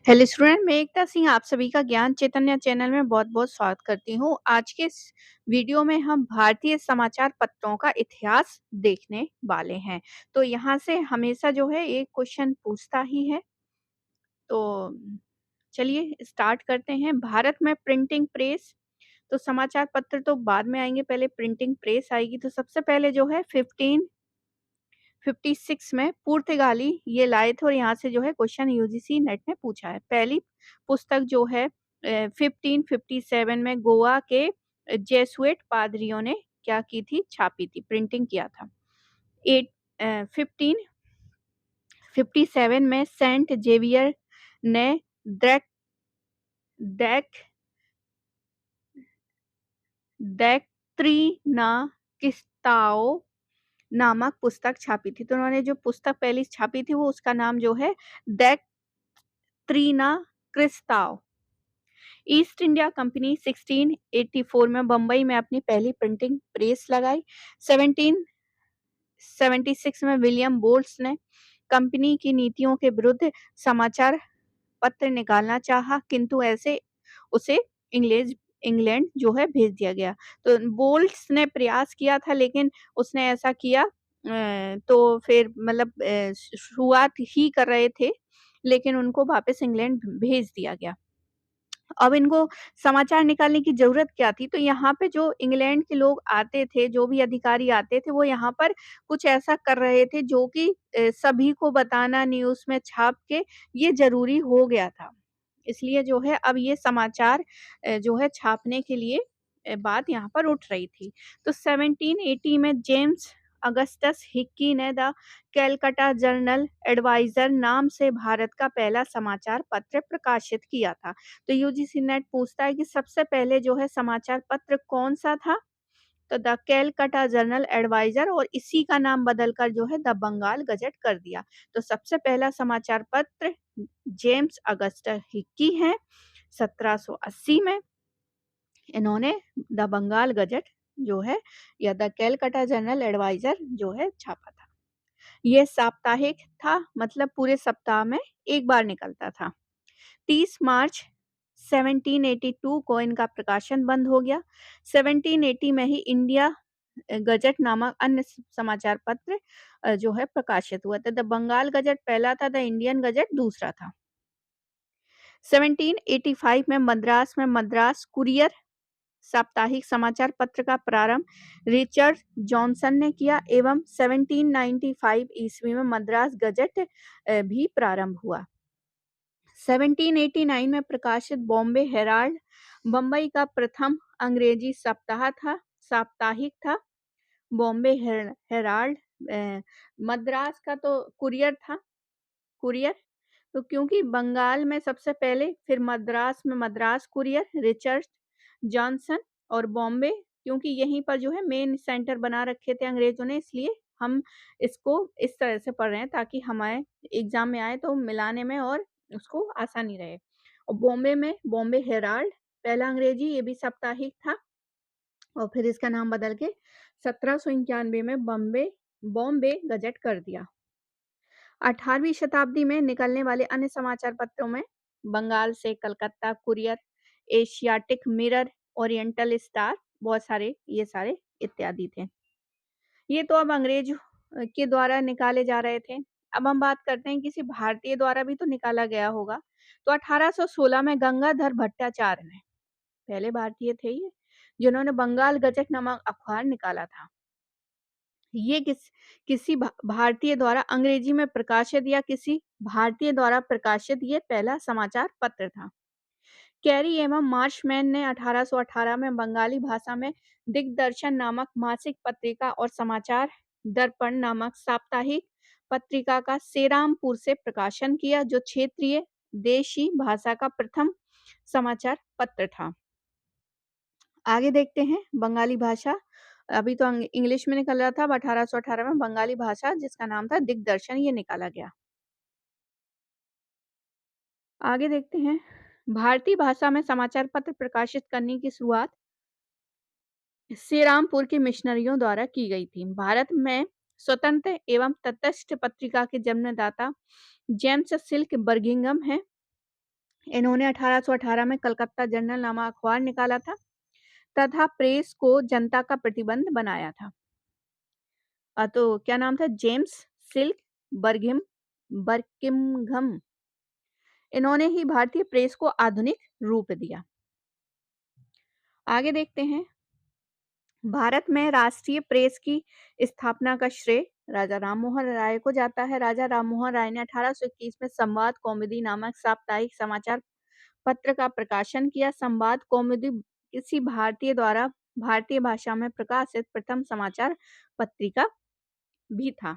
Hello student, मैं एकता सिंह आप सभी का ज्ञान चैतन्य चैनल में बहुत-बहुत स्वागत करती हूँ। आज के इस वीडियो में हम भारतीय समाचार पत्रों का इतिहास देखने वाले हैं। तो यहाँ से हमेशा जो है एक क्वेश्चन पूछता ही है। तो चलिए स्टार्ट करते हैं। भारत में प्रिंटिंग प्रेस, तो समाचार पत्र तो बाद में आएँगे, पहले प्रिंटिंग प्रेस आएगी। तो सबसे पहले जो है 1556 में पुर्तगाली ये लाए थे और यहाँ से जो है क्वेश्चन यूजीसी नेट ने पूछा है। पहली पुस्तक जो है 1557 में गोवा के जेसुइट पादरियों ने क्या की थी? छापी थी, प्रिंटिंग किया था। 1557 में सेंट जेवियर ने ड्रैक डैक डैक्ट्रिना किस्ताओ नामक पुस्तक छापी थी। तो उन्होंने जो पुस्तक पहली छापी थी वो उसका नाम जो है डैक्ट्रिना क्रिस्ताओ। ईस्ट इंडिया कंपनी 1684 में बंबई में अपनी पहली प्रिंटिंग प्रेस लगाई। 1776 में विलियम बोल्ट्स ने कंपनी की नीतियों के विरुद्ध समाचार पत्र निकालना चाहा, किंतु ऐसे उसे इंग्लैंड जो है भेज दिया गया। तो बोल्ट्स ने प्रयास किया था, लेकिन उसने ऐसा किया तो फिर मतलब शुरुआत ही कर रहे थे, लेकिन उनको वापस इंग्लैंड भेज दिया गया। अब इनको समाचार निकालने की ज़रूरत क्या थी? तो यहाँ पे जो इंग्लैंड के लोग आते थे, जो भी अधिकारी आते थे, वो यहाँ पर कुछ ऐसा कर रहे थे जो कि सभी को बताना न्यूज़ में छाप के ये ज़रूरी हो गया था। इसलिए जो है अब ये समाचार जो है छापने के लिए बात यहाँ पर उठ रही थी। तो 1780 में जेम्स अगस्टस हिक्की ने द कैलकटा जर्नल एडवाइज़र नाम से भारत का पहला समाचार पत्र प्रकाशित किया था। तो यूजीसी नेट पूछता है कि सबसे पहले जो है समाचार पत्र कौन-सा था? तो द कैलकटा जर्नल एडवाइज़र, और इसी का नाम बदलकर जो है द बंगाल गज़ट कर दिया। तो सबसे पहला समाचार पत्र जेम्स अगस्टस हिक्की हैं, 1780 में इन्होंने द बंगाल गज़ट जो है या द कैलकटा जर्नल एडवाइज़र जो है छापा था। ये साप्ताहिक था, मतलब पूरे सप्ताह में एक बार निकलता था। 30 मार्च 1782 को इनका प्रकाशन बंद हो गया। 1780 में ही इंडिया गज़ट नामक अन्य समाचार पत्र जो है प्रकाशित हुआ था। द बंगाल गज़ट पहला था, द इंडियन गज़ट दूसरा था। 1785 में मद्रास कुरियर साप्ताहिक समाचार पत्र का प्रारंभ रिचर्ड जॉनसन ने किया एवं 1795 ईस्वी में मद्रास गज़ट भी प्रारंभ हुआ। 1789 में प्रकाशित बॉम्बे हेराल्ड बम्बई का प्रथम अंग्रेजी साप्ताहिक था। बॉम्बे हेराल्ड मद्रास का तो कुरियर। तो क्योंकि बंगाल में सबसे पहले, फिर मद्रास में मद्रास कुरियर, रिचर्ड जॉनसन, और बॉम्बे क्योंकि यहीं पर जो है मेन सेंटर बना रखे थे अंग्रेजों ने, इसलिए हम इसको इस तरह से पढ़ रहे हैं ताकि हमारे एग्जाम में आए तो मिलाने में और उसको आसानी रहे। और बॉम्बे में बॉम्बे हेराल्ड पहला अंग्रेजी, ये भी साप्ताहिक था, और फिर इसका नाम बदल के 1791 में बॉम्बे गज़ट कर दिया। 18वीं शताब्दी में निकलने वाले अन्य समाचार पत्रों में बंगाल से Calcutta courier, Asiatic mirror, oriental star, बहुत सारे ये सारे इत्यादि थे। ये तो अब अंग्रेज के द्वारा निकाले जा रहे थे। अब हम बात करते हैं किसी भारतीय द्वारा भी तो निकाला गया होगा। तो 1816 में गंगाधर भट्टाचार्य ने, पहले भारतीय थे ये, जिन्होंने बंगाल गज़ट नामक अखबार निकाला था। ये किसी भारतीय द्वारा अंग्रेजी में प्रकाशित या किसी भारतीय द्वारा प्रकाशित ये पहला समाचार पत्र था। कैरी एवं मार्शमैन ने 1818 में बंगाली भाषा में दिग्दर्शन नामक मासिक पत्रिका और समाचार दर्पण नामक साप्ताहिक पत्रिका का सेरामपुर से प्रकाशन किया, जो क्षेत्रीय देशी भाषा का प्रथम समाचार पत्र था। आगे देखते हैं बंगाली भाषा। अभी तो इंग्लिश में निकल रहा था, अब 1818 में बंगाली भाषा जिसका नाम था दिग्दर्शन, ये निकाला गया। आगे देखते हैं भारतीय भाषा में समाचार पत्र प्रकाशित करने की शुरुआत श्रीरामपुर के मिशनरियों द्वारा की गई थी। भारत में स्वतंत्र एवं तटस्थ पत्रिका के जन्मदाता जेम्स सिल्क बर्गिंघम हैं। इन्होंने 1818 में कलकत्ता जर्नल नामक अखबार निकाला था तथा प्रेस को जनता का प्रतिबंध बनाया था। तो क्या नाम था? James Silk Buckingham Buckingham. इन्होंने ही भारतीय प्रेस को आधुनिक रूप दिया। आगे देखते हैं। भारत में राष्ट्रीय प्रेस की स्थापना का श्रेय राजा राममोहन राय को जाता है। राजा राममोहन राय ने 1821 में संवाद कौमुदी नामक साप्ताहिक समाचार पत्र का प्रकाशन किया। संवाद कौमुदी किसी भारतीय द्वारा भारतीय भाषा में प्रकाशित प्रथम समाचार पत्रिका भी था।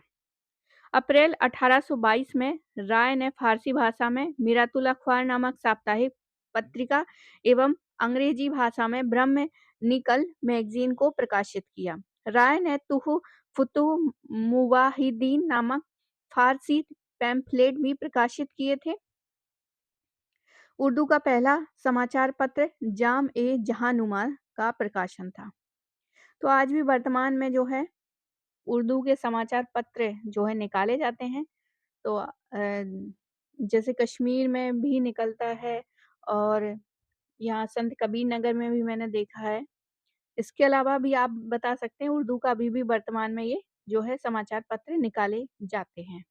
अप्रैल 1822 में राय ने फारसी भाषा में मिरातुल अखबार नामक साप्ताहिक पत्रिका एवं अंग्रेजी भाषा में ब्रह्म निकल मैगजीन को प्रकाशित किया। राय ने तुहु फुतुह मुवाहिदीन नामक फारसी पैम्फलेट भी प्रकाशित किए थे। उर्दू का पहला समाचार पत्र जाम ए जहानुमा का प्रकाशन था। तो आज भी वर्तमान में जो है उर्दू के समाचार पत्र जो है निकाले जाते हैं। तो जैसे कश्मीर में भी निकलता है और यहाँ संत कबीर नगर में भी मैंने देखा है। इसके अलावा भी आप बता सकते हैं उर्दू का अभी भी वर्तमान में ये जो है समाचार पत्र निकाले जाते हैं।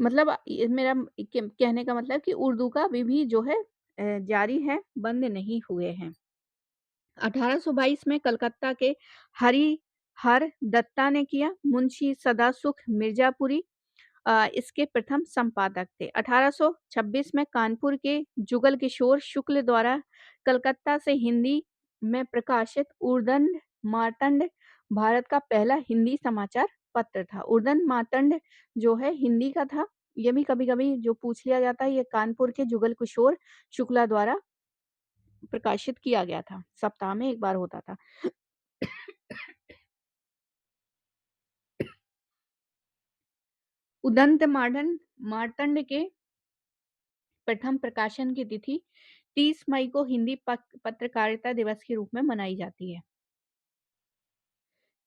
मतलब ये मेरा कहने का मतलब कि उर्दू का अभी भी जो है जारी है, बंद नहीं हुए हैं। 1822 में कलकत्ता के हरिहर दत्ता ने किया। मुंशी सदासुख मिर्जापुरी इसके प्रथम संपादक थे। 1826 में कानपुर के जुगल किशोर शुक्ल द्वारा कलकत्ता से हिंदी में प्रकाशित उर्दंड मार्तंड भारत का पहला हिंदी समाचार पत्र था। उर्दंड मार्तंड जो है हिंदी का था। ये भी कभी-कभी जो पूछ लिया जाता है, ये कानपुर के जुगल किशोर शुक्ला द्वारा प्रकाशित किया गया था। सप्ताह में एक बार होता था। उदंत मार्तंड के प्रथम प्रकाशन की तिथि 30 मई को हिंदी पत्रकारिता दिवस के रूप में मनाई जाती है।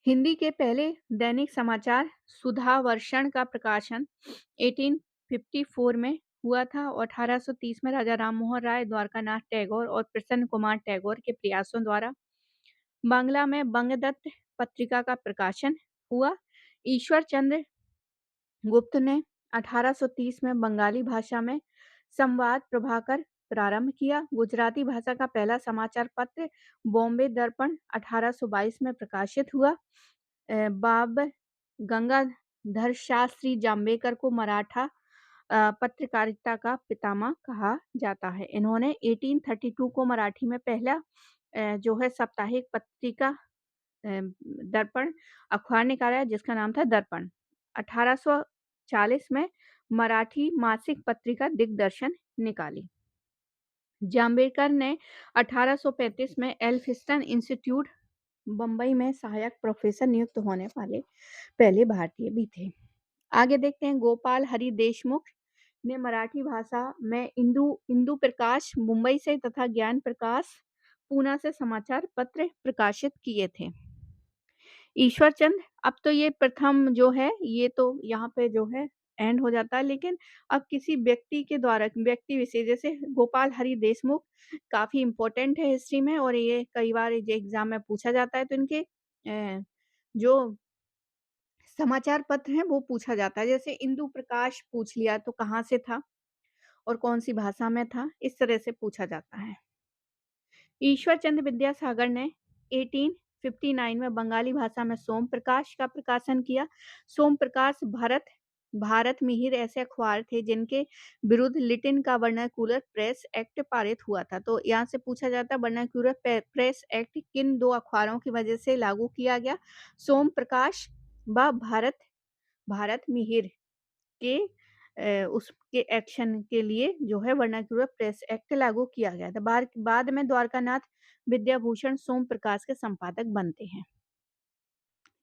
हिंदी के पहले दैनिक समाचार सुधावर्षण का प्रकाशन 1854 में हुआ था और 1830 में राजा राममोहन राय, द्वारकानाथ टैगोर और प्रसन्न कुमार टैगोर के प्रयासों द्वारा बांग्ला में बंगदत्त पत्रिका का प्रकाशन हुआ। ईश्वर चंद्र गुप्त ने 1830 में बंगाली भाषा में संवाद प्रभाकर प्रारंभ किया। गुजराती भाषा का पहला समाचार पत्र बॉम्बे दर्पण 1822 में प्रकाशित हुआ। बाब गंगाधर शास्त्री जाम्बेकर को मराठा पत्रकारिता का पितामह कहा जाता है। इन्होंने 1832 को मराठी में पहला जो है साप्ताहिक पत्रिका दर्पण अखबार निकाला जिसका नाम था दर्पण। 1840 में मराठी मासिक पत्रिका दिग्दर्शन निकाली। जाम्बेकर ने 1835 में एल्फिंस्टन इंस्टीट्यूट बंबई में सहायक प्रोफेसर नियुक्त होने वाले पहले भारतीय भी थे। आगे देखते हैं। गोपाल हरि देशमुख ने मराठी भाषा में इंदु प्रकाश मुंबई से तथा ज्ञान प्रकाश पूना से समाचार पत्र प्रकाशित किए थे। ईश्वर चंद, अब तो ये प्रथम जो है ये तो यहाँ पे जो है एंड हो जाता है, लेकिन अब किसी व्यक्ति के द्वारा व्यक्ति विशेष जैसे गोपाल हरि देशमुख काफी इम्पोर्टेंट है हिस्ट्री में और ये कई बार एग्जाम में पूछा जाता है। तो इनके जो समाचार पत्र हैं वो पूछा जाता है। जैसे इंदु प्रकाश पूछ लिया तो कहाँ से था और कौन सी भाषा में था, इस तरह से पूछा जाता है। ईश्वर चंद्र विद्यासागर ने 1859 में बंगाली भाषा में सोम प्रकाश का प्रकाशन किया। सोम प्रकाश भारत मिहिर ऐसे अखबार थे जिनके विरुद्ध लिटिन का वर्नाक्यूलर प्रेस एक्ट पारित हुआ था। तो यहाँ से पूछा जाता है वर्नाक्यूलर प्रेस एक्ट किन दो अखबारों की वजह से लागू किया गया? सोम प्रकाश व भारत मिहिर के उसके एक्शन के लिए जो है वर्नाक्यूलर प्रेस एक्ट लागू किया गया था। बाद में द्वारकानाथ विद्याभूषण सोम प्रकाश के संपादक बनते हैं।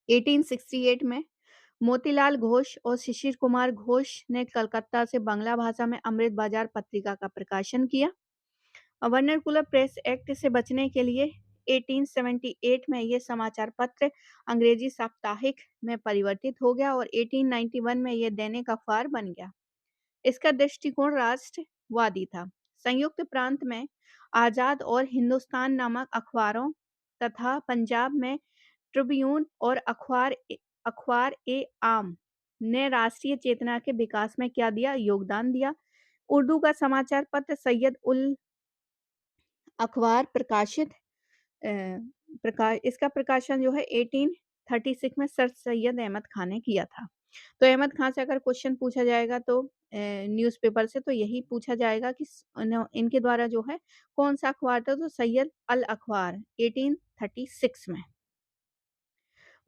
1868 में मोतीलाल घोष और शिशिर कुमार घोष ने कलकत्ता से बांग्ला भाषा में अमृत बाजार पत्रिका का प्रकाशन किया। वर्नाक्यूलर प्रेस एक्ट से बचने के लिए 1878 में यह समाचार पत्र अंग्रेजी साप्ताहिक में परिवर्तित हो गया और 1891 में यह दैनिक अखबार बन गया। इसका दृष्टिकोण राष्ट्रवादी था। संयुक्त प्रांत में आजाद और हिंदुस्तान नामक अखबारों तथा पंजाब में ट्रिब्यून और अखबार ए आम ने राष्ट्रीय चेतना के विकास में क्या दिया? योगदान दिया। उर्दू का समाचार पत्र सैयद उल अखबार प्रकाशित इसका प्रकाशन जो है 1836 में सर सैयद अहमद खान ने किया था। तो अहमद खान से अगर क्वेश्चन पूछा जाएगा तो न्यूज़पेपर से, तो यही पूछा जाएगा कि इनके द्वारा जो है कौन सा अखबार था? तो सैयद अल अखबार 1836 में।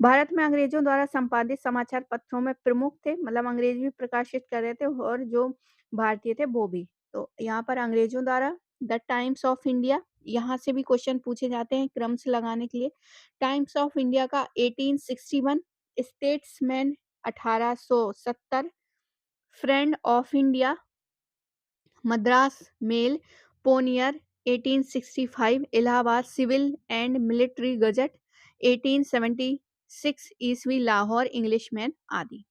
भारत में अंग्रेजों द्वारा संपादित समाचार पत्रों में प्रमुख थे, मतलब अंग्रेज भी प्रकाशित कर रहे थे और जो भारतीय थे वो भी। तो यहाँ पर अंग्रेजों द्वारा द टाइम्स ऑफ इंडिया, यहाँ से भी क्वेश्चन पूछे जाते हैं क्रम से लगाने के लिए। टाइम्स ऑफ इंडिया का 1861, Statesman 1870, Friend of India, Madras Mail, Pioneer 1865, Allahabad Civil and Military Gazette 1876 ईस्वी, लाहौर इंग्लिशमैन आदि।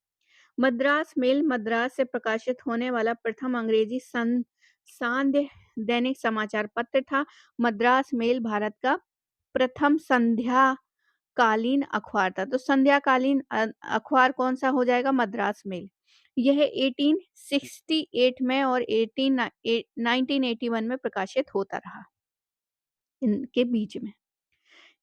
मद्रास मेल मद्रास से प्रकाशित होने वाला प्रथम अंग्रेजी सांध्य दैनिक समाचार पत्र था। मद्रास मेल भारत का प्रथम संध्याकालीन अखबार था। तो संध्याकालीन अखबार कौन सा हो जाएगा? मद्रास मेल। यह 1868 में और 1981 में प्रकाशित होता रहा, इनके बीच में।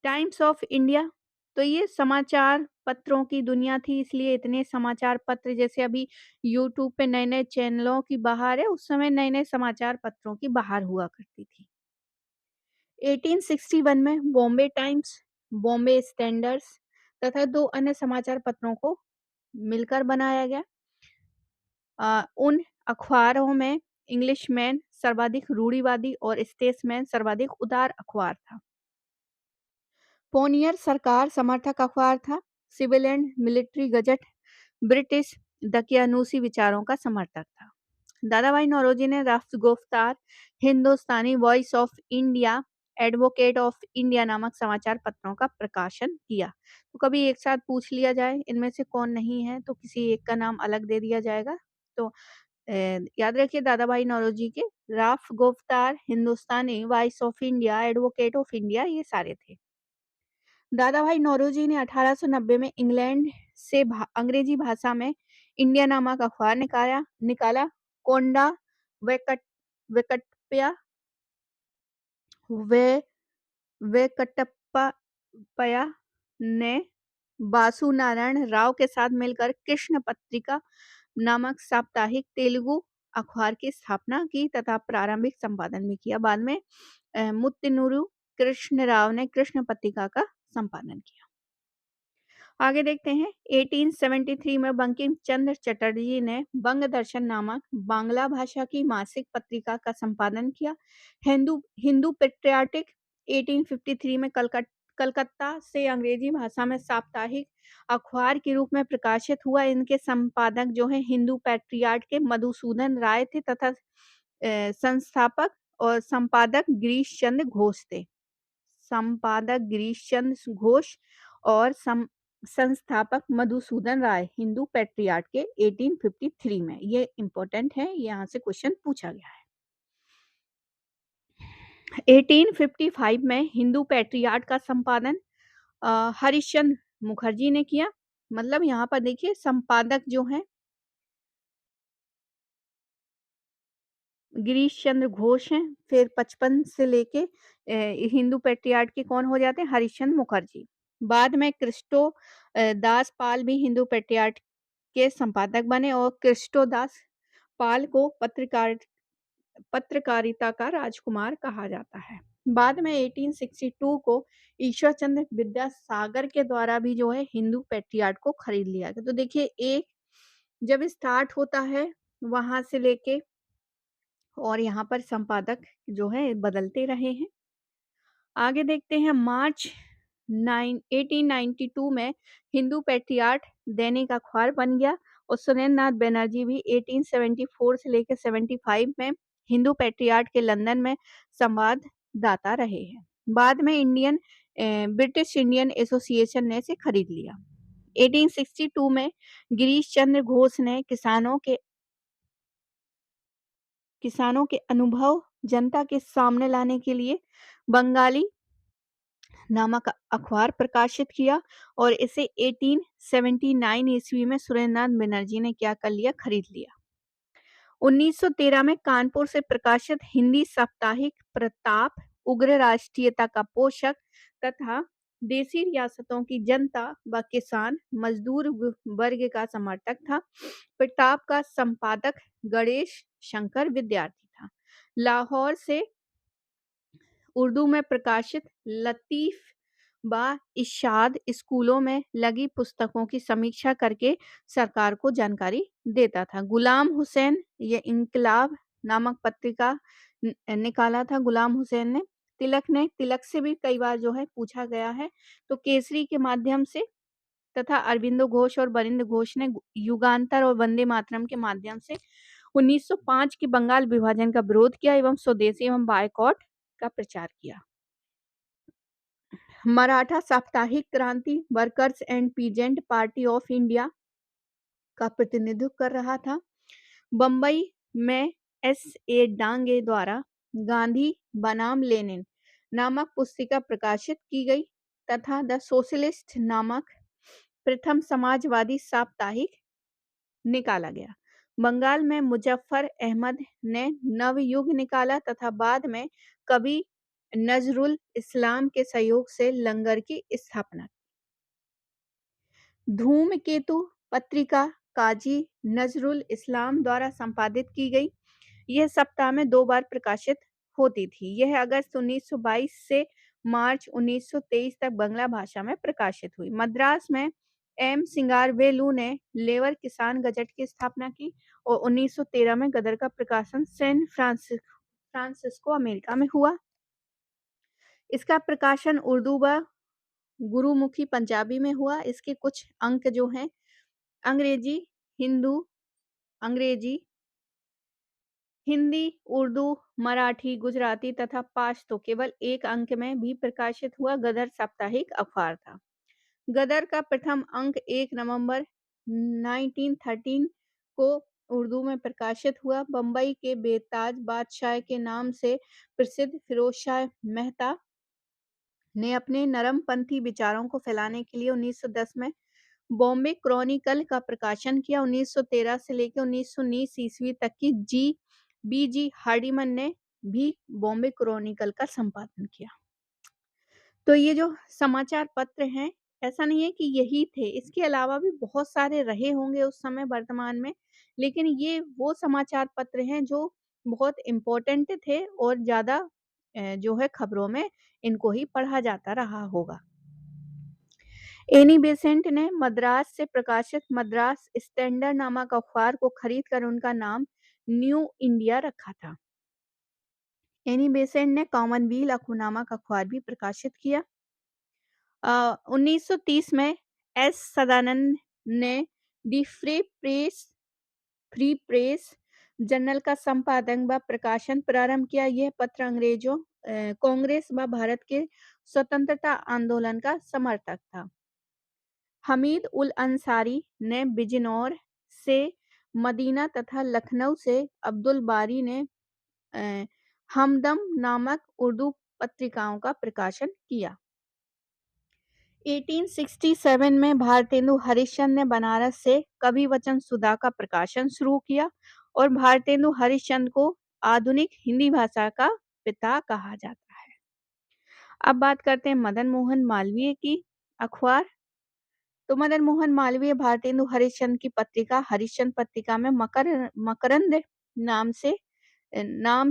टाइम्स ऑफ इंडिया, तो ये समाचार पत्रों की दुनिया थी, इसलिए इतने समाचार पत्र, जैसे अभी यूट्यूब पे नए नए चैनलों की बहार है, उस समय नए नए समाचार पत्रों की बहार हुआ करती थी। 1861 में बॉम्बे टाइम्स, बॉम्बे स्टैंडर्ड्स तथा दो अन्य समाचार पत्रों को मिलकर बनाया गया। उन अखबारों में इंग्लिशमैन सर्वाधिक रूढ़िवादी और स्टेट्समैन सर्वाधिक उदार अखबार था। पोनियर सरकार समर्थक अखबार था। Civil and Military Gazette British दकियानूसी विचारों का समर्थक था। दादाभाई नौरोजी ने Rast Goftar, Hindustani Voice of India, Advocate of India नामक समाचार पत्रों का प्रकाशन किया। तो कभी एक साथ पूछ लिया जाए इनमें से कौन नहीं है, तो किसी एक का नाम अलग दे दिया जाएगा। तो याद रखिए दादाभाई नौरोजी के Rast Goftar, Hindustani Voice of India, Advocate of India, ये सारे थे। दादाभाई नौरोजी ने 1890 में इंग्लैंड से अंग्रेजी भाषा में इंडिया नामक अखबार निकाला। कोंडा वेकटप्पा वे वेंकटप्पया ने बासु नारायण राव के साथ मिलकर कृष्ण पत्रिका नामक साप्ताहिक तेलुगु अखबार की स्थापना की तथा प्रारंभिक संपादन भी किया। बाद में मुत्तुनूरू कृष्ण राव ने कृष्ण पत्रिका का संपादन किया। आगे देखते हैं 1873 में बंकिम चंद्र चटर्जी ने बंग दर्शन नामक बांग्ला भाषा की मासिक पत्रिका का संपादन किया। हिंदू पेट्रियाटिक 1853 में कलकत्ता से अंग्रेजी भाषा में साप्ताहिक अखबार के रूप में प्रकाशित हुआ। इनके संपादक जो है हिंदू पैट्रियाट के मधुसूदन राय थे तथा संस्थापक और संपादक गिरीश चंद्र घोष थे। संपादक गिरीश चंद्र घोष और संस्थापक मधुसूदन राय, हिंदू पैट्रियाट के 1853 में। ये इंपॉर्टेंट है, यहाँ से क्वेश्चन पूछा गया है। 1855 में हिंदू पैट्रियाट का संपादन हरिश्चंद्र मुखर्जी ने किया। मतलब यहाँ पर देखिए संपादक जो है गिरीश चंद्र घोष हैं, फिर 55 से लेके हिंदू पैट्रियाट के कौन हो जाते हैं? हरिश्चंद्र मुखर्जी। बाद में क्रिस्टो दास पाल भी हिंदू पैट्रियाट के संपादक बने और क्रिस्टो दास पाल को पत्रकारिता का राजकुमार कहा जाता है। बाद में 1862 को ईश्वर चंद्र विद्यासागर के द्वारा भी जो है हिंदू पैट्रियाट को खरीद लिया गया। तो देखिए एक जब स्टार्ट होता है वहां से लेके और यहाँ पर संपादक जो है बदलते रहे हैं। आगे देखते हैं मार्च 1892 में हिंदू पैट्रियाट दैनिक अखबार बन गया और सुरेंद्र नाथ बनर्जी भी 1874 से लेकर 75 में हिंदू पैट्रियाट के लंदन में संवाददाता रहे हैं। बाद में ब्रिटिश इंडियन एसोसिएशन ने इसे खरीद लिया। 1862 में गिरीश चंद्र घोष ने किसानों के किसानों के अनुभव जनता के सामने लाने के लिए बंगाली नामक अखबार प्रकाशित किया और इसे 1879 ईस्वी में सुरेंद्रनाथ बनर्जी ने क्या कर लिया, खरीद लिया। 1913 में कानपुर से प्रकाशित हिंदी साप्ताहिक प्रताप उग्र राष्ट्रीयता का पोषक तथा देशी रियासतों की जनता व किसान मजदूर वर्ग का समर्थक था। प्रताप का संपादक गणेश शंकर विद्यार्थी था। लाहौर से उर्दू में प्रकाशित लतीफ व इरशाद स्कूलों में लगी पुस्तकों की समीक्षा करके सरकार को जानकारी देता था। गुलाम हुसैन ये इनकलाब नामक पत्रिका निकाला था गुलाम हुसैन ने। तिलक से भी कई बार जो है पूछा गया है, तो केसरी के माध्यम से तथा अरविंदो घोष और बरिंद घोष ने युगांतर और वंदे मातरम के माध्यम से 1905 के बंगाल विभाजन का विरोध किया एवं स्वदेशी एवं बायकॉट का प्रचार किया। मराठा साप्ताहिक क्रांति workers and peasant party of India का प्रतिनिधित्व कर रहा था। बंबई में S.A. डांगे द्वारा गांधी बनाम लेनिन नामक पुस्तिका प्रकाशित की गई तथा द सोशलिस्ट नामक प्रथम समाजवादी साप्ताहिक निकाला गया। बंगाल में मुजफ्फर अहमद ने नवयुग निकाला तथा बाद में कवि नजरुल इस्लाम के सहयोग से लंगर की स्थापना की। धूमकेतु पत्रिका काजी नजरुल इस्लाम द्वारा संपादित की गई। यह सप्ताह में 2 बार प्रकाशित होती थी। यह अगस्त 1922 से मार्च 1923 तक बांग्ला भाषा में प्रकाशित हुई। मद्रास में एम सिंगारवेलु ने लेबर किसान गजट की स्थापना की और 1913 में गदर का प्रकाशन सैन फ्रांसिस्को अमेरिका में हुआ। इसका प्रकाशन उर्दू व गुरुमुखी पंजाबी में हुआ। इसके कुछ अंक जो हैं अंग्रेजी, हिंदी, उर्दू, मराठी, गुजराती तथा पाश्तो केवल एक अंक में भी प्रकाशित हुआ। गदर साप्ताहिक अखबार था। गदर का प्रथम अंक 1 नवंबर 1913 को उर्दू में प्रकाशित हुआ। बंबई के बेताज बादशाह के नाम से प्रसिद्ध फिरोज शाह मेहता ने अपने नरमपंथी विचारों को फैलाने के लिए 1910 में बॉम्बे क्रॉनिकल का प्रकाशन किया। 1913 से लेकर 1919 ईस्वी तक की B.G. हार्डिमन ने भी बॉम्बे क्रॉनिकल का संपादन किया। तो ये जो समाचार पत्र हैं, ऐसा नहीं है कि यही थे, इसके अलावा भी बहुत सारे रहे होंगे उस समय वर्तमान में, लेकिन ये वो समाचार पत्र हैं जो बहुत इम्पोर्टेंट थे और ज़्यादा जो है खबरों में इनको ही पढ़ा जाता रहा होगा। एनी बेसेंट ने मद्रास से प्रकाशित मद्रास स्टैंडर्ड नामक अखबार को खरीदकर उनका नाम न्यू इंडिया रखा था। एनी बेसेंट ने कॉमनवेल्थ नामक अखबार भी प्रकाशित किया। 1930 में एस सदानंद ने दी फ्री प्रेस जर्नल का संपादन व प्रकाशन प्रारंभ किया। यह पत्र अंग्रेजों कांग्रेस व भारत के स्वतंत्रता आंदोलन का समर्थक था। हमीद उल अंसारी ने बिजनौर से मदीना तथा लखनऊ से अब्दुल बारी ने हमदम नामक उर्दू पत्रिकाओं का प्रकाशन किया। 1867 में भारतेंदु हरिश्चंद्र ने बनारस से कवि वचन सुधा का प्रकाशन शुरू किया और भारतेंदु हरिश्चंद्र को आधुनिक हिंदी भाषा का पिता कहा जाता है। अब बात करते हैं मदन मोहन मालवीय की अखबार। तो मदन मोहन मालवीय भारतेंदु हरिश्चंद्र की पत्रिका हरिश्चंद्र पत्रिका में मकरंद नाम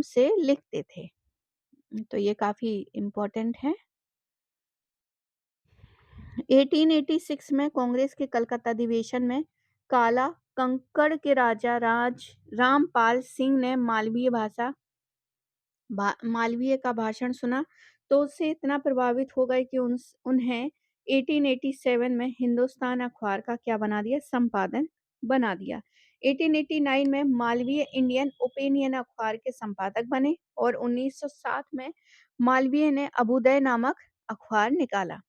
से लिखते थे। तो ये काफी इम्पोर्टेंट है। 1886 में कांग्रेस के कलकत्ता अधिवेशन में काला कंकड़ के राजा रामपाल सिंह ने मालवीय का भाषण सुना तो उससे इतना प्रभावित हो गए कि उन्हें 1887 में हिंदुस्तान अखबार का क्या बना दिया, संपादन बना दिया। 1889 में मालवीय इंडियन ओपिनियन अखबार के संपादक बने और 1907 में मालवीय ने अभ्युदय नामक अखबार निकाला।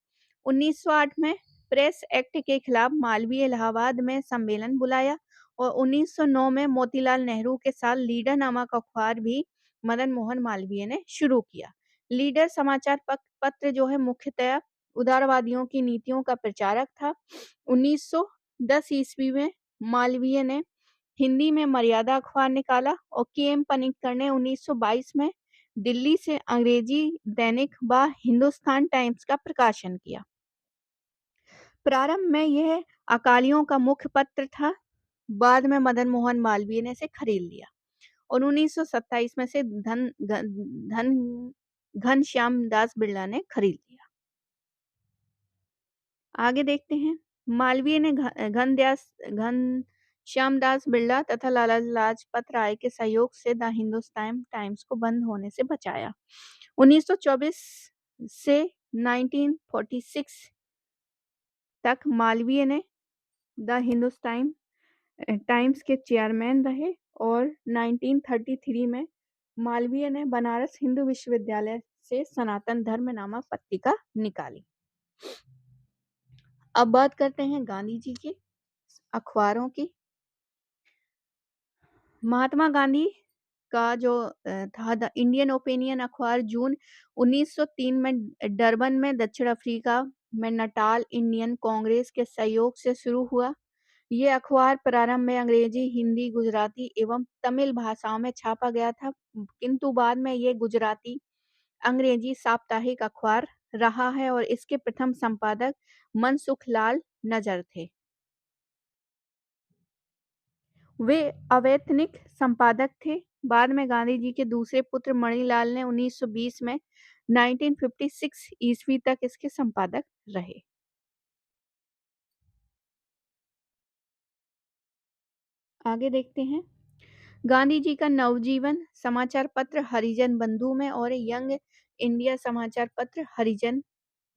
1908 में प्रेस एक्ट के खिलाफ मालवीय इलाहाबाद में सम्मेलन बुलाया और 1909 में मोतीलाल नेहरू के साथ लीडर नामक अखबार भी मदन मोहन मालवीय ने शुरू किया। लीडर समाचार पत्र जो है मुख्यतः उदारवादियों की नीतियों का प्रचारक था। 1910 ईस्वी में मालवीय ने हिंदी में मर्यादा अखबार निकाला और के.एम. पनिक्कर ने 1922 में दिल्ली से अंग्रेजी दैनिक व हिंदुस्तान टाइम्स का प्रकाशन किया। प्रारंभ में यह अकालियों का मुख्य पत्र था। बाद में मदन मोहन मालवीय ने इसे खरीद लिया और 1927 में से घनश्याम दास बिरला ने खरीद लिया। आगे देखते हैं। मालवीय ने घनश्याम दास बिरला तथा लाला लाजपत राय के सहयोग से द हिंदुस्तान टाइम्स को बंद होने से बचाया। 1924 से 1946 तक मालवीय ने द हिंदुस्तान टाइम्स के चेयरमैन रहे और 1933 में मालवीय ने बनारस हिंदू विश्वविद्यालय से सनातन धर्म नामक पत्रिका निकाली। अब बात करते हैं गांधी जी के अखबारों की। महात्मा गांधी का जो था द इंडियन ओपिनियन अखबार जून 1903 में डरबन में दक्षिण अफ्रीका में नटाल इंडियन कांग्रेस के सहयोग से शुरू हुआ। ये अखबार प्रारंभ में अंग्रेजी, हिंदी, गुजराती एवं तमिल भाषाओं में छापा गया था, किंतु बाद में ये गुजराती अंग्रेजी साप्ताहिक अखबार रहा है और इसके प्रथम संपादक मनसुख लाल नजर थे। वे अवैतनिक संपादक थे। बाद में गांधी जी के दूसरे पुत्र मणिलाल ने 1920 में 1956 ईस्वी तक इसके संपादक रहे। आगे देखते हैं। गांधी जी का नवजीवन समाचार पत्र हरिजन बंधु में और यंग इंडिया समाचार पत्र हरिजन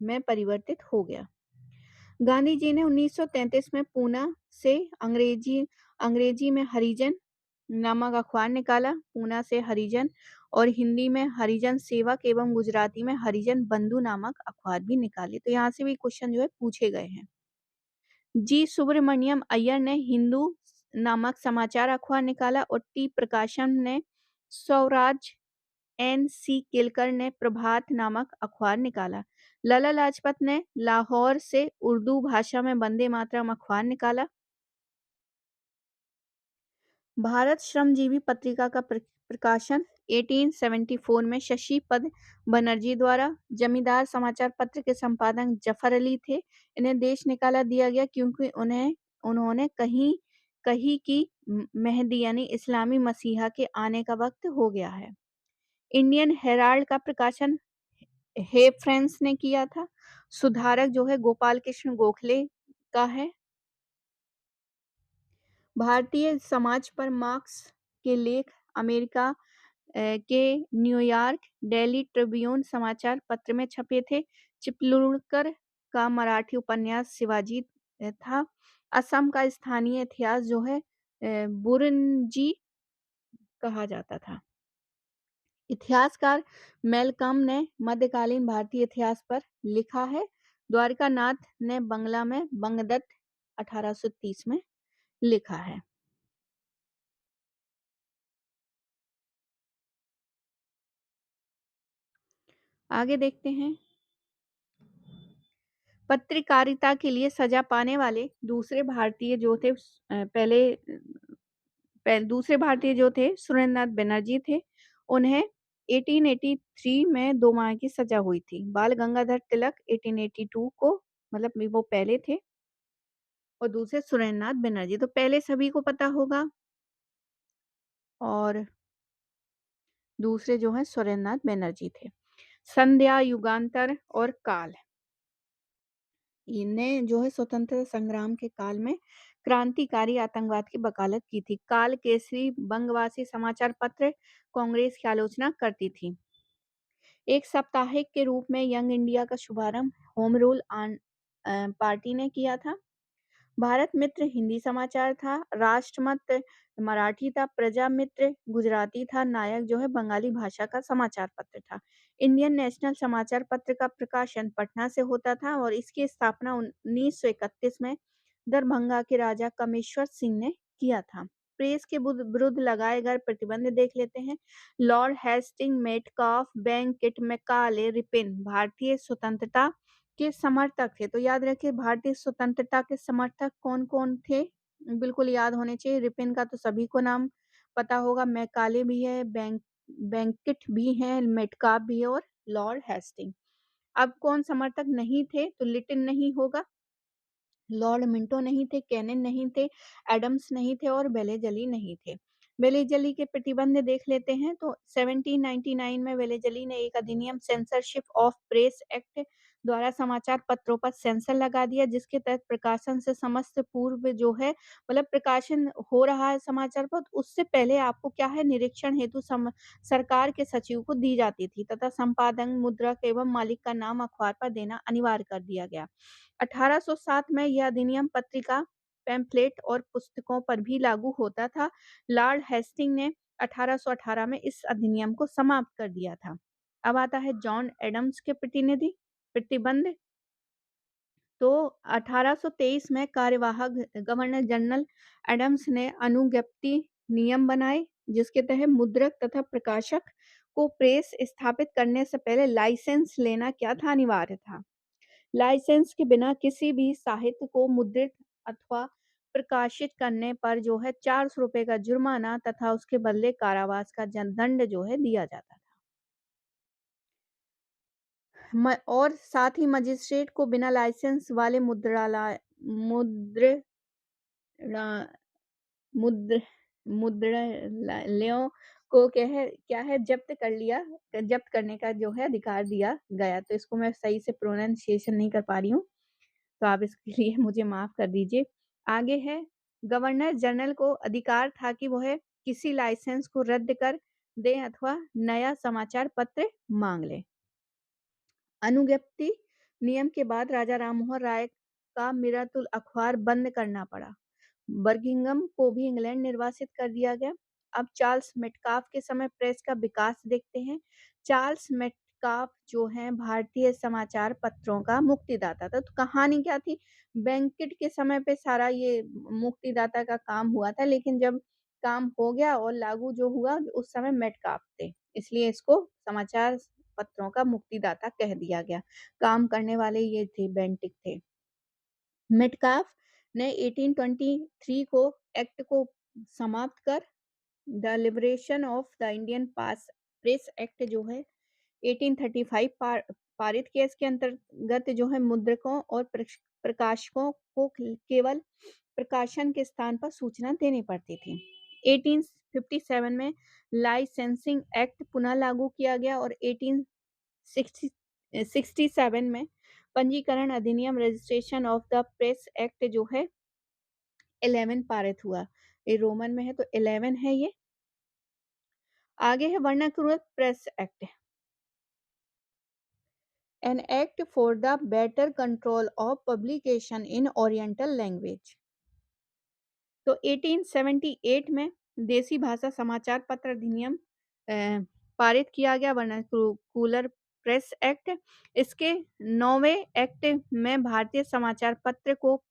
में परिवर्तित हो गया। गांधी जी ने 1933 में पूना से अंग्रेजी में हरिजन नामक अखबार निकाला। पूना से हरिजन और हिंदी में हरिजन सेवक एवं गुजराती में हरिजन बंधु नामक अखबार भी निकाले। तो यहाँ से भी क्वेश्चन जो है पूछे गए हैं। जी सुब्रमण्यम अय्यर ने हिंदू नामक समाचार अखबार निकाला और टी प्रकाशन ने स्वराज, एन.सी. केलकर ने प्रभात नामक अखबार निकाला। लाला लाजपत ने लाहौर से उर्दू भाषा में वंदे मातरम अखबार निकाला। भारत श्रमजीवी पत्रिका का प्रकाशन 1874 में शशि पद बनर्जी द्वारा। जमींदार समाचार पत्र के संपादक जफर अली थे। इन्हें देश निकाला दिया गया क्योंकि उन्होंने कही कि मेहदी यानी इस्लामी मसीहा के आने का वक्त हो गया है। इंडियन हेराल्ड का प्रकाशन हे फ्रेंड्स ने किया था। सुधारक जो है गोपाल कृष्ण गोखले का है। भारतीय समाज पर मार्क्स के लेख अमेरिका के न्यूयॉर्क डेली ट्रिब्यून समाचार पत्र में छपे थे। चिपलूणकर का मराठी उपन्यास शिवाजी था। असम का स्थानीय इतिहास जो है बुरंजी कहा जाता था। इतिहासकार मेलकम ने मध्यकालीन भारतीय इतिहास पर लिखा है। द्वारका नाथ ने बंगला में बंगदत्त 1830 में लिखा है। आगे देखते हैं। पत्रकारिता के लिए सजा पाने वाले दूसरे भारतीय जो थे दूसरे भारतीय जो थे सुरेंद्रनाथ बनर्जी थे। उन्हें 1883 में 2 माह की सजा हुई थी। बाल गंगाधर तिलक 1882 को, मतलब वो पहले थे, और दूसरे सुरेंद्रनाथ बनर्जी। तो पहले सभी को पता होगा और दूसरे जो हैं सुरेंद्रनाथ बनर्जी थे। संध्या, युगांतर और काल, इन्हें जो है स्वतंत्रता संग्राम के काल में क्रांतिकारी आतंकवाद की वकालत की थी। काल केसरी बंगवासी समाचार पत्र कांग्रेस की आलोचना करती थी। एक साप्ताहिक के रूप में यंग इंडिया का शुभारंभ होम रूल पार्टी ने किया था। भारत मित्र हिंदी समाचार था। राष्ट्रमत मराठी था। प्रजा मित्र गुजराती था। नायक जो है बंगाली भाषा का समाचार पत्र था। इंडियन नेशनल समाचार पत्र का प्रकाशन पटना से होता था और इसकी स्थापना 1931 में दरभंगा के राजा कामेश्वर सिंह ने किया था। प्रेस के विरुद्ध लगाए गए प्रतिबंध देख लेते हैं। लॉर्ड हेस्टिंग, मेटकाफ, बेंकेट, मैकाले, रिपिन भारतीय स्वतंत्रता के समर्थक थे। तो याद रखिए भारतीय स्वतंत्रता के समर्थक कौन-कौन थे? बिल्कुल याद होने चाहिए। रिपिन का तो सभी को नाम पता होगा, मैकाले भी है, बेंकेट भी है, मेटकाफ भी है और लॉर्ड हेस्टिंग। अब कौन समर्थक नहीं थे? तो लिटिन नहीं होगा, लॉर्ड मिंटो नहीं थे, कैनिंग नहीं थे, एडम्स नहीं थे और वेलेज़ली नहीं थे। वेलेज़ली के प्रतिबंध देख लेते हैं। तो 1799 में वेलेज़ली ने एक अधिनियम सेंसरशिप ऑफ प्रेस एक्ट द्वारा समाचार पत्रों पर सेंसर लगा दिया, जिसके तहत प्रकाशन से समस्त पूर्व जो है मतलब प्रकाशन हो रहा है समाचार पत्र, उससे पहले आपको क्या है निरीक्षण हेतु सरकार के सचिव को दी जाती थी तथा संपादन, मुद्रक एवं मालिक का नाम अखबार पर देना अनिवार्य कर दिया गया। 1807 में यह अधिनियम पत्रिका, पैम्फलेट और पुस्तकों पर भी लागू होता था। लॉर्ड हेस्टिंग ने 1818 में इस अधिनियम को समाप्त कर दिया था। अब आता है जॉन एडम्स के प्रतिबंध। तो 1823 में कार्यवाहक गवर्नर जनरल एडम्स ने अनुज्ञप्ति नियम बनाए, जिसके तहत मुद्रक तथा प्रकाशक को प्रेस स्थापित करने से पहले लाइसेंस लेना क्या था? अनिवार्य था। लाइसेंस के बिना किसी भी साहित्य को मुद्रित अथवा प्रकाशित करने पर जो है 400 रुपए का जुर्माना तथा उसके बदले कारावास का दंड जो है दिया जाता था। और साथ ही मजिस्ट्रेट को बिना लाइसेंस वाले मुद्र मुद्र मुद्रालयों को क्या है जब्त करने का जो है अधिकार दिया गया। तो इसको मैं सही से प्रोनाउंसिएशन नहीं कर पा रही हूँ, तो आप इसके लिए मुझे माफ़ कर दीजिए। आगे है, गवर्नर जनरल को अधिकार था कि वह किसी लाइसेंस को रद्द कर दें अथवा नया समाचार पत्र माँग लें। अनुज्ञप्ति नियम के बाद राजा राममोहन राय का मिरातुल अखबार बंद करना पड़ा। बर्मिंघम को भी इंग्लैंड निर्वासित कर दिया गया। अब चार्ल्स मेटकाफ के समय प्रेस का विकास देखते हैं। चार्ल्स मेटकाफ जो हैं भारतीय समाचार पत्रों का मुक्तिदाता था। तो कहानी क्या थी? बेंकेट के समय पे सारा ये मुक्तिदाता का काम हुआ था, लेकिन जब काम हो गया और लागू जो हुआ उस समय मेटकाफ थे, इसलिए इसको समाचार पत्रों का मुक्तिदाता कह दिया गया। काम करने वाले ये थे, बेंटिक थे। मेटकाफ ने 1823 को एक्ट को समाप्त कर the liberation of the Indian pass press act जो है 1835 पारित किया। इसके अंतर्गत जो है मुद्रकों और प्रकाशकों को केवल प्रकाशन के स्थान पर सूचना देनी पड़ती थी। 1857 में लाइसेंसिंग एक्ट पुनः लागू किया गया और 1867 में पंजीकरण अधिनियम registration of the press act जो है 11 पारित हुआ। ये रोमन में है तो 11 है ये। आगे है vernacular press act, an act for the better control of publication in oriental language. तो 1878 में देसी भाषा समाचार पत्र अधिनियम पारित किया गया, वर्नाक्युलर प्रेस एक्ट। इसके 9वें एक्ट में भारतीय समाचार पत्र को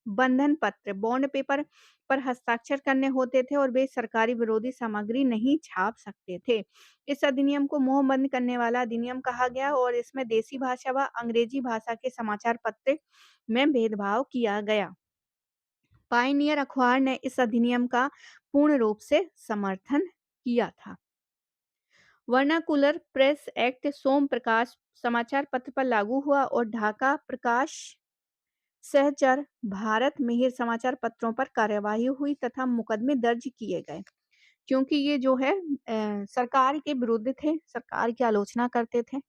बंधन पत्र, बॉन्ड पेपर पर हस्ताक्षर करने होते थे और वे सरकारी विरोधी सामग्री नहीं छाप सकते थे। इस अधिनियम को मोहबंद करने वाला अधिनियम कहा गया और इसमें देसी भाषा व अंग्रेजी भाषा के समाचार पत्र में भेदभाव किया गया। पायनियर अखबार ने इस अधिनियम का पूर्ण रूप से समर्थन किया था। वर्नाकुलर प्रेस एक्ट सोम प्रकाश समाचार पत्र पर लागू हुआ और ढाका प्रकाश सहचर भारत मिहिर समाचार पत्रों पर कार्यवाही हुई तथा मुकदमे दर्ज किए गए, क्योंकि ये जो है सरकार के विरुद्ध थे, सरकार की आलोचना करते थे।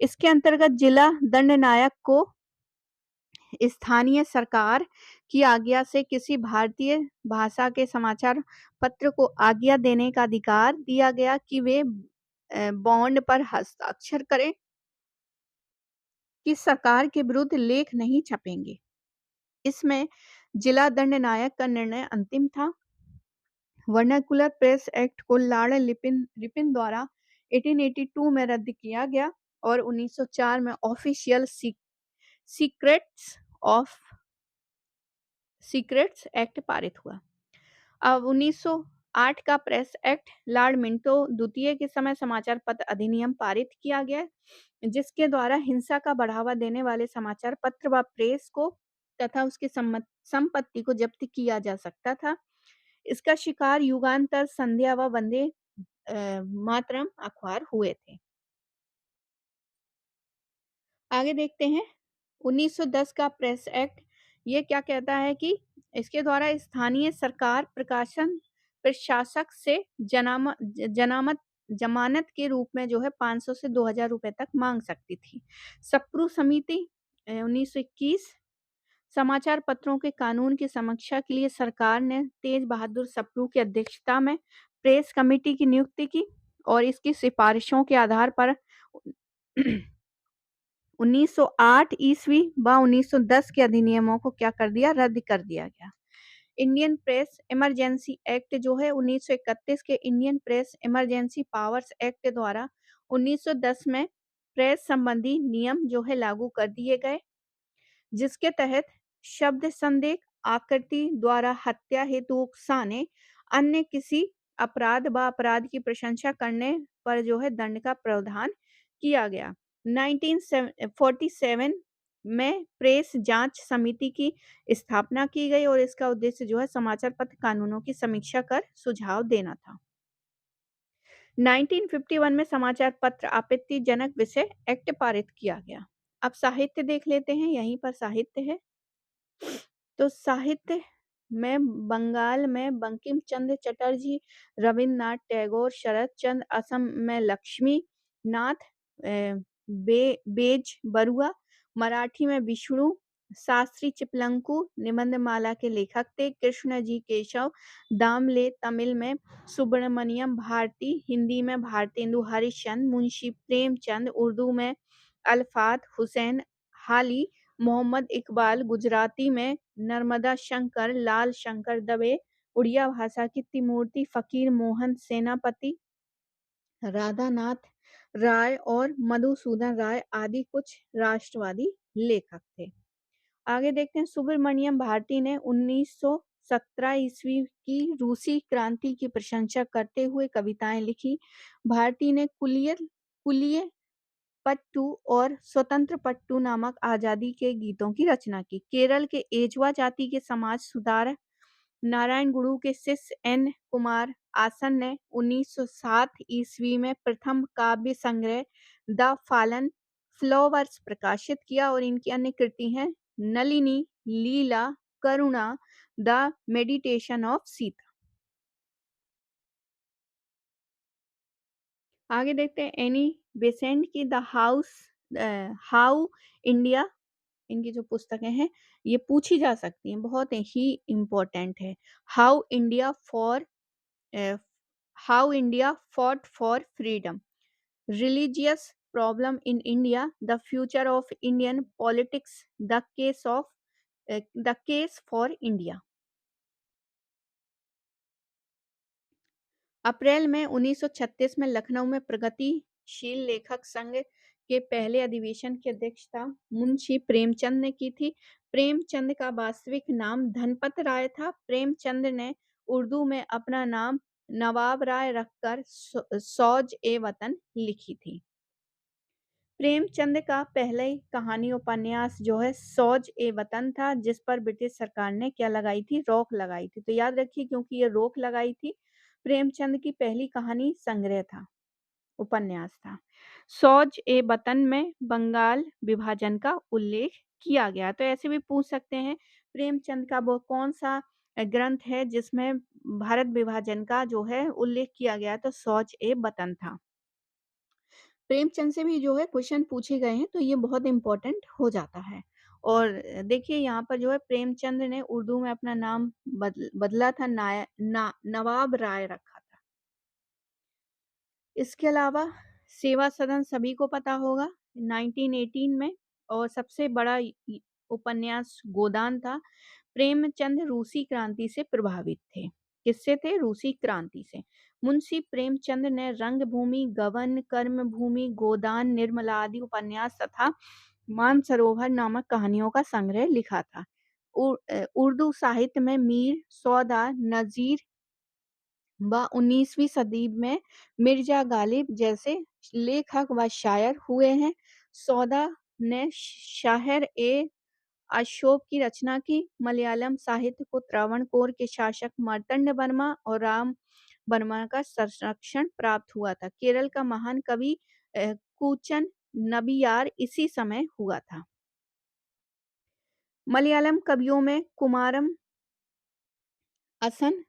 इसके अंतर्गत जिला दंडनायक को स्थानीय सरकार की आज्ञा से किसी भारतीय भाषा के समाचार पत्र को आज्ञा देने का अधिकार दिया गया कि वे बॉन्ड पर हस्ताक्षर करें कि सरकार के विरुद्ध लेख नहीं छपेंगे। इसमें जिला दंडनायक का निर्णय अंतिम था। वर्नाकुलर प्रेस एक्ट को लॉर्ड रिपिन द्वारा 1882 में रद्द किया गया और 1904 में ऑफिशियल सीक्रेट्स एक्ट पारित हुआ। अब 1908 का प्रेस एक्ट लॉर्ड मिंटो द्वितीय के समय समाचार पत्र अधिनियम पारित किया गया, जिसके द्वारा हिंसा का बढ़ावा देने वाले समाचार पत्र व प्रेस को तथा उसकी संपत्ति को जब्त किया जा सकता था। इसका शिकार युगांतर, संध्या व वंदे मातरम अखबार हुए थे। आगे देखते हैं 1910 का प्रेस एक्ट। ये क्या कहता है कि इसके द्वारा स्थानीय सरकार प्रकाशन प्रशासक से जमानत के रूप में जो है 500 से 2000 रुपए तक मांग सकती थी। सप्रू समिति 1921 समाचार पत्रों के कानून की समीक्षा के लिए सरकार ने तेज बहादुर सप्रू की अध्यक्षता में प्रेस कमेटी की नियुक्ति की और इसकी सिफारिशों के आधार पर 1908 ईस्वी व 1910 के अधिनियमों को क्या कर दिया, रद्द कर दिया गया। इंडियन प्रेस इमरजेंसी एक्ट जो है 1931 के Indian press emergency powers act द्वारा 1910 में प्रेस संबंधी नियम जो है लागू कर दिए गए, जिसके तहत शब्द संदेह, आकृति द्वारा हत्या हेतु उकसाने, अन्य किसी अपराध व अपराध की प्रशंसा करने पर जो है दंड का प्रावधान किया गया। 1947 में प्रेस जांच समिति की स्थापना की गई और इसका उद्देश्य जो है समाचार पत्र कानूनों की समीक्षा कर सुझाव देना था। 1951 में समाचार पत्र आपत्तिजनक विषय एक्ट पारित किया गया। अब साहित्य देख लेते हैं, यहीं पर साहित्य है। तो साहित्य में बंगाल में बंकिम चंद्र चटर्जी, रविन्द्रनाथ टैगोर, शरद चंद्र, असम में लक्ष्मी नाथ बेज बरुआ, मराठी में विष्णु शास्त्री चिपलंकु निबंधमाला के लेखक थे। कृष्ण जी केशव दामले तमिल में सुब्रमण्यम भारती, हिंदी में भारतेंदु हरिश्चंद्र, मुंशी प्रेमचंद, उर्दू में अल्फात हुसैन हाली, मोहम्मद इकबाल, गुजराती में नर्मदा शंकर, लाल शंकर दवे, उड़िया भाषा की त्रिमूर्ति फकीर मोहन सेनापति, राधानाथ राय और मधुसूदन राय आदि कुछ राष्ट्रवादी लेखक थे। आगे देखते हैं सुब्रमण्यम भारती ने 1917 ईस्वी की रूसी क्रांति की प्रशंसा करते हुए कविताएं लिखी। भारती ने कुलिय पट्टू और स्वतंत्र पट्टू नामक आजादी के गीतों की रचना की। केरल के एजवा जाति के समाज सुधारक नारायण गुरु के शिष्य एन कुमार आसन ने 1907 ईस्वी में प्रथम काव्य संग्रह द फालन फ्लावर्स प्रकाशित किया और इनकी अन्य कृति हैं नलिनी, लीला, करुणा, द मेडिटेशन ऑफ सीता। आगे देखते हैं एनी बेसेंट की द हाउ इंडिया। इनकी जो पुस्तकें हैं ये पूछी जा सकती हैं, बहुत ही इम्पोर्टेंट है। How India fought for freedom, religious problem in India, the future of Indian politics, the case for India. अप्रैल में 1936 में लखनऊ में प्रगतिशील लेखक संघ के पहले अधिवेशन की अध्यक्षता मुंशी प्रेमचंद ने की थी। प्रेमचंद का वास्तविक नाम धनपत राय था। प्रेमचंद ने उर्दू में अपना नाम नवाब राय रखकर सौज ए वतन लिखी थी। प्रेमचंद का पहले कहानी उपन्यास जो है सौज ए वतन था, जिस पर ब्रिटिश सरकार ने क्या लगाई थी, रोक लगाई थी। तो याद रखिए क्योंकि ये रोक लगाई थी। प्रेमचंद की पहली कहानी संग्रह था, उपन्यास था। सौज ए वतन में बंगाल विभाजन का उल्लेख किया गया। तो ऐसे भी पूछ सकते हैं प्रेमचंद का वो कौन सा ग्रंथ है जिसमें भारत विभाजन का जो है उल्लेख किया गया, तो सौज ए वतन था। प्रेमचंद से भी जो है क्वेश्चन पूछे गए हैं, तो ये बहुत इंपॉर्टेंट हो जाता है। और देखिए यहाँ पर जो है प्रेमचंद ने उर्दू में अपना नाम बदला था, नवाब राय रखा था। इसके अलावा सेवा सदन सभी को पता होगा 1918 में, और सबसे बड़ा उपन्यास गोदान था। प्रेमचंद रूसी क्रांति से प्रभावित थे। किससे थे? रूसी क्रांति से। मुंशी प्रेमचंद ने रंगभूमि, गबन, कर्मभूमि, गोदान, निर्मला आदि उपन्यास तथा मानसरोवर नामक कहानियों का संग्रह लिखा था। उर्दू साहित्य में मीर, सौदा, नजीर, व 19वीं सदी में मिर्जा गालिब जैसे लेखक व शायर हुए हैं। सौदा ने शायर ए अशोक की रचना की। मलयालम साहित्य को त्रावणकोर के शासक मार्तंड वर्मा और राम वर्मा का संरक्षण प्राप्त हुआ था। केरल का महान कवि कूचन नबियार इसी समय हुआ था। मलयालम कवियों में कुमारम असन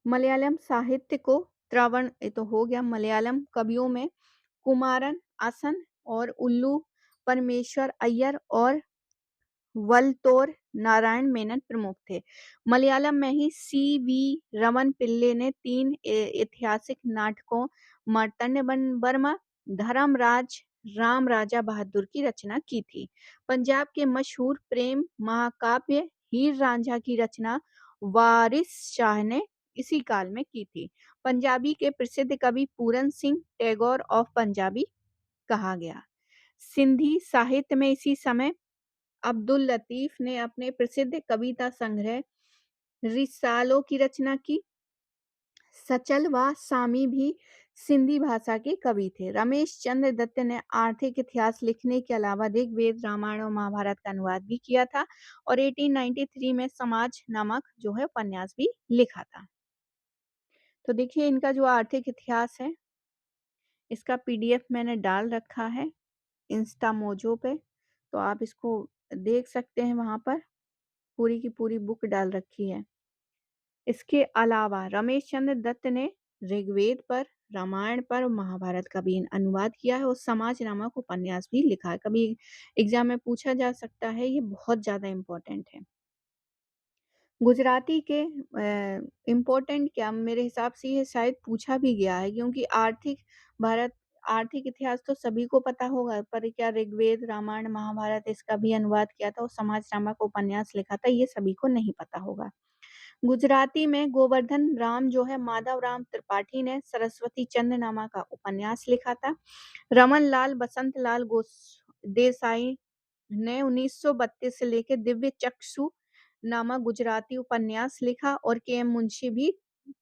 मलयालम साहित्य को त्रावण ये तो हो गया। मलयालम कवियों में कुमारन असन और उल्लू परमेश्वर अय्यर और वलतोर नारायण मेनन प्रमुख थे। मलयालम में ही सी.वी. रमन पिल्ले ने 3 ऐतिहासिक नाटकों मार्तंड वर्मा, धर्मराज, राम राजा बहादुर की रचना की थी। पंजाब के मशहूर प्रेम महाकाव्य हीर रांझा की रचना वारिस शाह ने इसी काल में की थी। पंजाबी के प्रसिद्ध कवि पूरन सिंह टैगोर ऑफ पंजाबी कहा गया। सिंधी साहित्य में इसी समय अब्दुल लतीफ ने अपने प्रसिद्ध कविता संग्रह रिसालों की रचना की। सचल व सामी भी सिंधी भाषा के कवि थे। रमेश चंद्र दत्त ने आर्थिक इतिहास लिखने के अलावा ऋग्वेद, रामायण और महाभारत का अनुवाद भी किया था और 1893 में समाज नामक जो है उपन्यास भी लिखा था। तो देखिए इनका जो आर्थिक इतिहास है इसका पीडीएफ मैंने डाल रखा है इंस्टा मोजो पे, तो आप इसको देख सकते हैं। वहां पर पूरी की पूरी बुक डाल रखी है। इसके अलावा रमेश चंद्र दत्त ने ऋग्वेद पर, रामायण पर और महाभारत का भी अनुवाद किया है और समाज नामक उपन्यास भी लिखा है। कभी एग्जाम में पूछा जा सकता है, ये बहुत ज्यादा इम्पोर्टेंट है। गुजराती के इम्पोर्टेंट क्या, मेरे हिसाब से ये शायद पूछा भी गया है, क्योंकि भारत आर्थिक इतिहास तो सभी को पता होगा, पर क्या ऋग्वेद, रामायण, महाभारत इसका भी अनुवाद किया था और समाज नामक उपन्यास लिखा था, ये सभी को नहीं पता होगा। गुजराती में गोवर्धन राम जो है माधव राम त्रिपाठी ने सरस्वती चंद्र नामा का उपन्यास लिखा था। रमन लाल बसंत लाल देसाई ने 1932 से लेकर दिव्य चक्षु नामक गुजराती उपन्यास लिखा और के एम मुंशी भी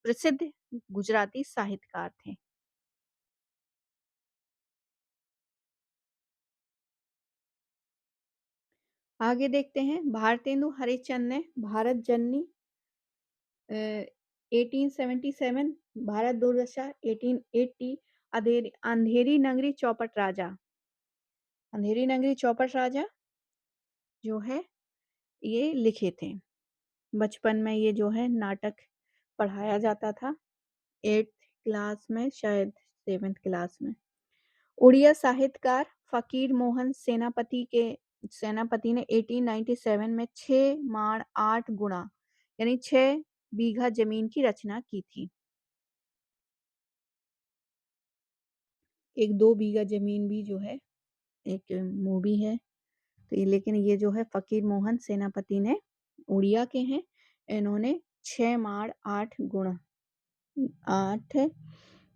प्रसिद्ध गुजराती साहित्यकार थे। आगे देखते हैं। भारतेंदु हरिश्चंद्र ने भारत जननी 1877, भारत दुर्दशा 1880, अंधेरी नगरी चौपट राजा, अंधेरी नगरी चौपट राजा जो है ये लिखे थे। बचपन में ये जो है नाटक पढ़ाया जाता था, 8th क्लास में, शायद 7th क्लास में। उड़िया साहित्यकार फकीर मोहन सेनापति ने 1897 में 6 माण 8 गुणा यानी 6 बीघा जमीन की रचना की थी। एक 2 बीघा जमीन भी जो है एक मूवी है, तो ये, लेकिन ये जो है फकीर मोहन सेनापति ने, उड़िया के हैं, इन्होंने 6 माण 8 गुण 8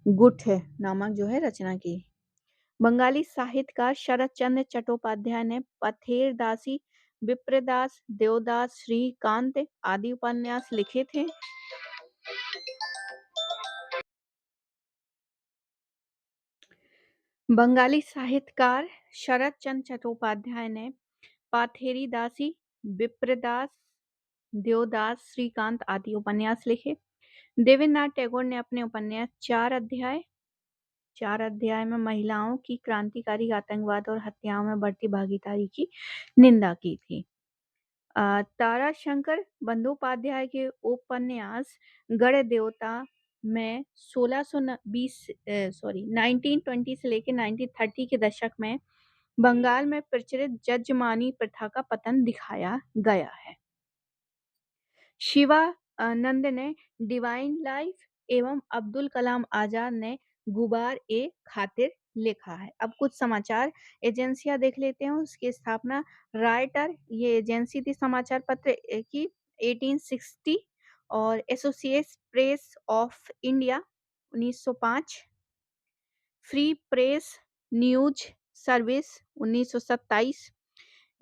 गुठ नामक जो है रचना की। बंगाली साहित्यकार शरद चंद्र चट्टोपाध्याय ने पथेर दासी, विप्रदास, देवदास, श्रीकांत आदि उपन्यास लिखे थे। बंगाली साहित्यकार शरद चंद्र चट्टोपाध्याय ने पाथेरी दासी, विप्रदास, देवदास, श्रीकांत आदि उपन्यास लिखे। देवेंद्रनाथ टैगोर ने अपने उपन्यास 4 अध्याय में महिलाओं की क्रांतिकारी आतंकवाद और हत्याओं में बढ़ती भागीदारी की निंदा की थी। ताराशंकर बंदोपाध्याय के उपन्यास गण देवता में 1920 से लेकर 1930 के दशक में बंगाल में प्रचलित जजमानी प्रथा का पतन दिखाया गया है। शिवानंद ने डिवाइन लाइफ एवं अब्दुल कलाम आजाद ने गुबार ए खातिर लिखा है। अब कुछ समाचार एजेंसियां देख लेते हैं। उसकी स्थापना रायटर, ये एजेंसी थी समाचार पत्र की 1860, और associate press of India 1905, free press news service 1927,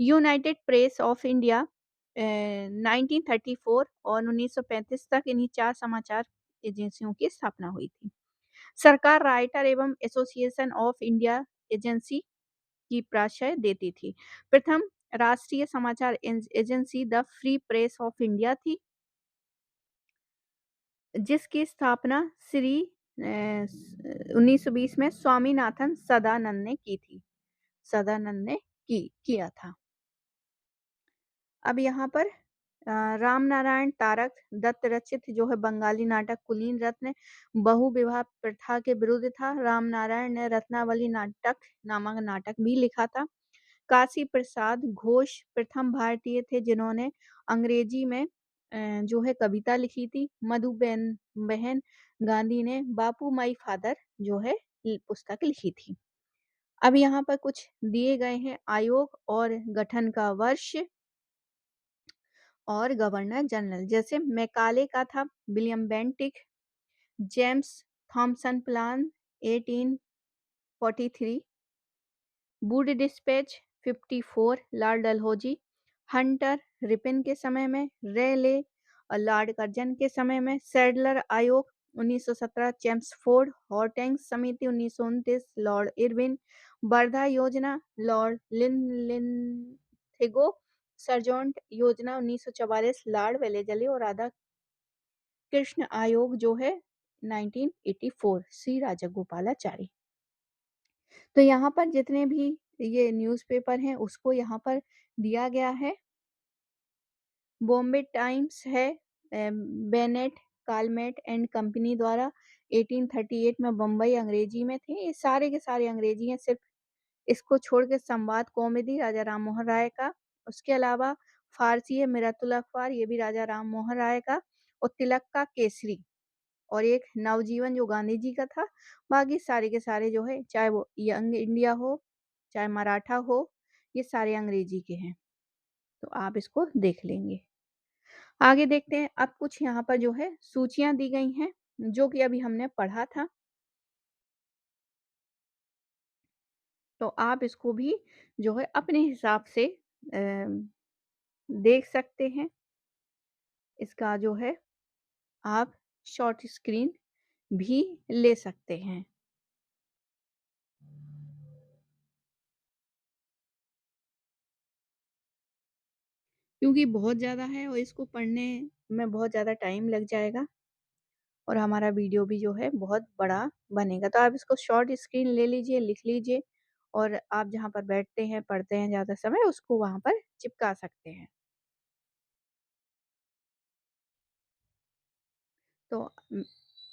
United press of India 1934 और 1935 तक इन्हीं 4 समाचार एजेंसियों की स्थापना हुई थी। सरकार राइटर एवं एसोसिएशन ऑफ इंडिया एजेंसी की प्राश्रय देती थी। प्रथम राष्ट्रीय समाचार agency the free press of India थी, जिसकी स्थापना श्री 1920 में स्वामीनाथन सदानंद ने की थी। सदानंद ने किया था। अब यहाँ पर राम नारायण तारक दत्त रचित जो है बंगाली नाटक कुलीन रत्न बहु विवाह प्रथा के विरुद्ध था। राम नारायण ने रत्नावली नाटक नामक नाटक भी लिखा था। काशी प्रसाद घोष प्रथम भारतीय थे जिन्होंने अंग्रेजी में जो है कविता लिखी थी। मधुबेन बहन गांधी ने बापू माई फादर जो है पुस्तक लिखी थी। अब यहाँ पर कुछ दिए गए हैं आयोग और गठन का वर्ष और गवर्नर जनरल। जैसे मैकाले का था William Bentinck, James Thompson plan 1843, Wood dispatch 54 Lord Dalhousie, Hunter Ripon के समय में, रेले और लॉर्ड कर्जन के समय में, सैडलर आयोग 1917, चेम्सफोर्ड हॉर्टेंग समिति 1929 लॉर्ड इरविन, वर्धा योजना लॉर्ड लिनथिगो, सर्जोंट योजना 1944 लॉर्ड वेलेजली और राधा कृष्ण आयोग जो है 1984 सी राजगोपालाचारी। तो यहाँ पर जितने भी ये न्यूज़पेपर हैं उसको यहाँ पर दिया गया है। बॉम्बे टाइम्स है बेनेट कालमेट एंड कंपनी द्वारा 1838 में बम्बई अंग्रेजी में थे। ये सारे के सारे अंग्रेजी हैं, सिर्फ इसको छोड़ के संवाद कॉमेडी राजा राम मोहन राय का। उसके अलावा फारसी है मिरातुल अखबार, ये भी राजा राम मोहन राय का। और तिलक का केसरी और एक नवजीवन जो गांधी जी का था। बाकी सारे के सारे जो है चाहे वो यंग इंडिया हो चाहे मराठा हो, ये सारे अंग्रेजी के हैं। तो आप इसको देख लेंगे। आगे देखते हैं। अब कुछ यहाँ पर जो है सूचियां दी गई हैं जो कि अभी हमने पढ़ा था, तो आप इसको भी जो है अपने हिसाब से देख सकते हैं। इसका जो है आप शॉर्ट स्क्रीन भी ले सकते हैं। क्योंकि बहुत ज़्यादा है और इसको पढ़ने में बहुत ज़्यादा टाइम लग जाएगा और हमारा वीडियो भी जो है बहुत बड़ा बनेगा। तो आप इसको शॉर्ट स्क्रीन ले लीजिए, लिख लीजिए और आप जहाँ पर बैठते हैं, पढ़ते हैं ज़्यादा समय, उसको वहाँ पर चिपका सकते हैं। तो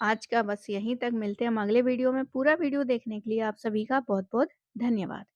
आज का बस यहीं तक। मिलते हैं हम अगले वीडियो में। पूरा वीडियो देखने के लिए आप सभी का बहुत-बहुत धन्यवाद।